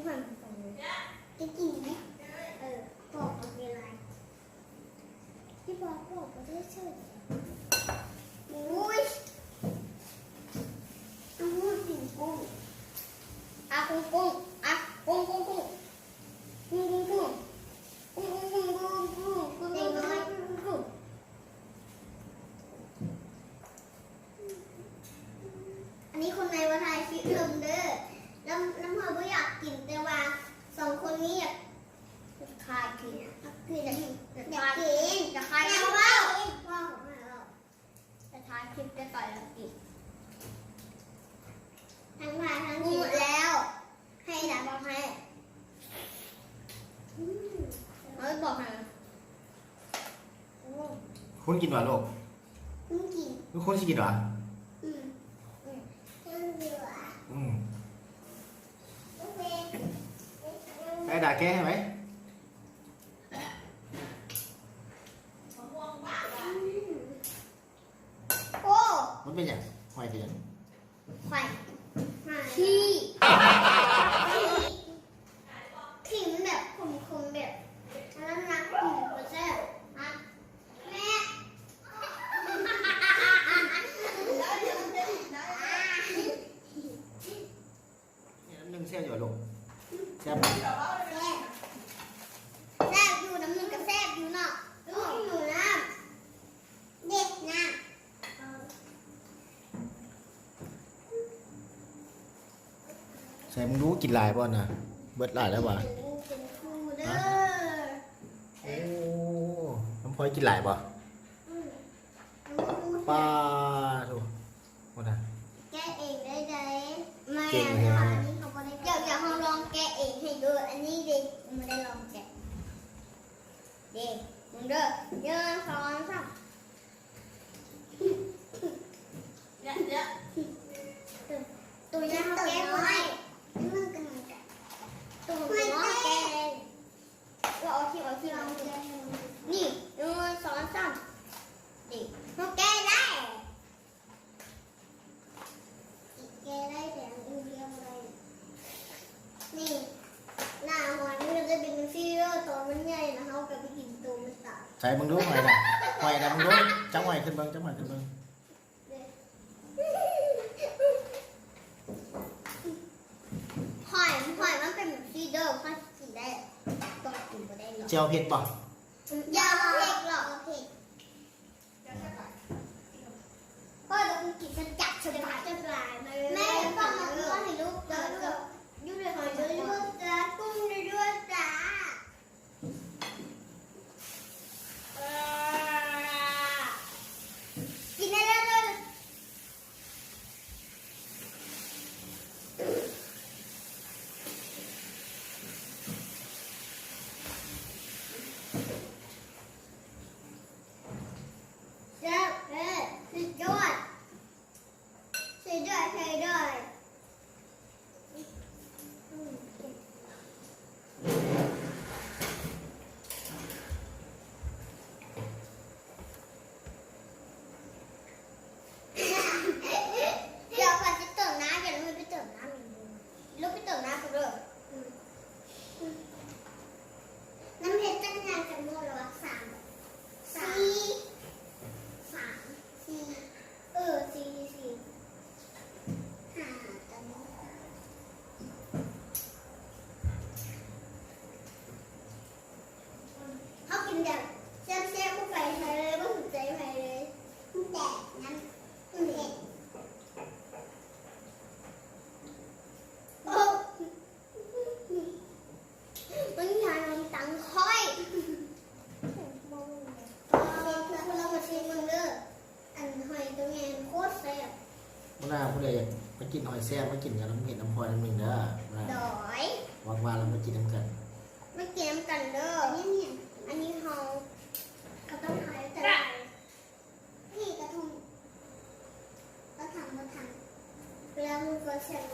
ผ่านจะกินไหมบอกเอาเวลาที่บอกก็ได้เชิญอุ้ยกินกุ้งกุ้งกุ้งกุ้งกุ้งกุ้งกุ้งกุ้งกุ้งกุ้งกุ้งกุ้งกุ้งเด็กน้อยกุ้งอันนี้คนในวันไทยคิดเริ่มเด้อน้ำเขาไม่อยากกินแต่ว่าสองคนนี้อยากคายกินคืออยากกินจะคายแล้วว่าของเราจะทายคลิปจะต่อยแล้วกินทั้งทายทั้งกินแล้วให้ด่าบอกให้เขาบอกให้คุณกินหวานลูกกินลูกคุณสิกินหวานไอ้ด่าแก้ให้ไหมโอ้มันเป็นอย่างหอยเถื่อนขี้มันแบบคมแบบนั้นนะไม่ใช่แม่น้ำหนึ่งแซ่บอยู่ลูกแซ่บอยู่น้ำหนึ่งกับแซ่บอยู่เนาะลูกหนูน้ำเด็กนะใส่มึงรู้กินลายป่ะนะเบิดลายแล้ววะโอ้น้ำพลอยกินลายป่ะป้าถูกหมดอ่ะแกะเองได้ไหมไม่ค่ะนี่เขาไม่ได้อยากลองแกะเองให้ดูอันนี้ดิไม่ได้ลองแกะเด็กมึงเด้อเยอะสองสามเยอะตัวนี้เขาแกะให้ตัวน้องแกะเราเอาที่นี่เยอะสองสามดิเขาแกะได้แต่อินเดียอะไรนี่หน้าหอยมันจะเป็นซีเรียลตัวมันใหญ่นะเขากับไปกินตัวมันตายใส่มึงรู้หอยนะหอยนะมึงรู้จังหอยขึ้นเบิ้งหอยมันเป็นแบบซีเรียลเขากินได้ตัวกินไม่ได้หรอกเจียวเผ็ดป่ะยาเผ็ดหรอกเผ็ดก็จะกินจะจับจะปาจะปลายแม่ฟังมาว่าให้ลูกเจอยุ่งเลยหอยด้วยจ้ากุ้งด้วยจ้ากินได้เลยเจ้าสุดยอดใช่ด้วยเดี๋ยวพอจะเติมน้ำเดี๋ยวลูกไปเติมน้ำลูกไปเติมน้ำกันเลยน้ำเพชรตั้งงานกันหมดแล้วสามเขากินแบบแซ่บๆพวกไก่ไทยเลยไม่สนใจใครเลยแต่นั้นเผ็ดโอ้มันยาน้ำตังค่อยเรามาชิมมึงเด้ออันหอยตัวนี้โคตรแซ่บมื่อหน้าผู้ใดมากินหอยแซ่บมากินกับน้ำเห็ดน้ำพลอยน้ำหนึ่งเด้อดอยว่างๆเรามากินน้ำกันไม่กินน้ำกันเด้อนี่อันนี้เขาต้องทายแต่พี่กระทงก็ทำเวลามึงก็เสร็จ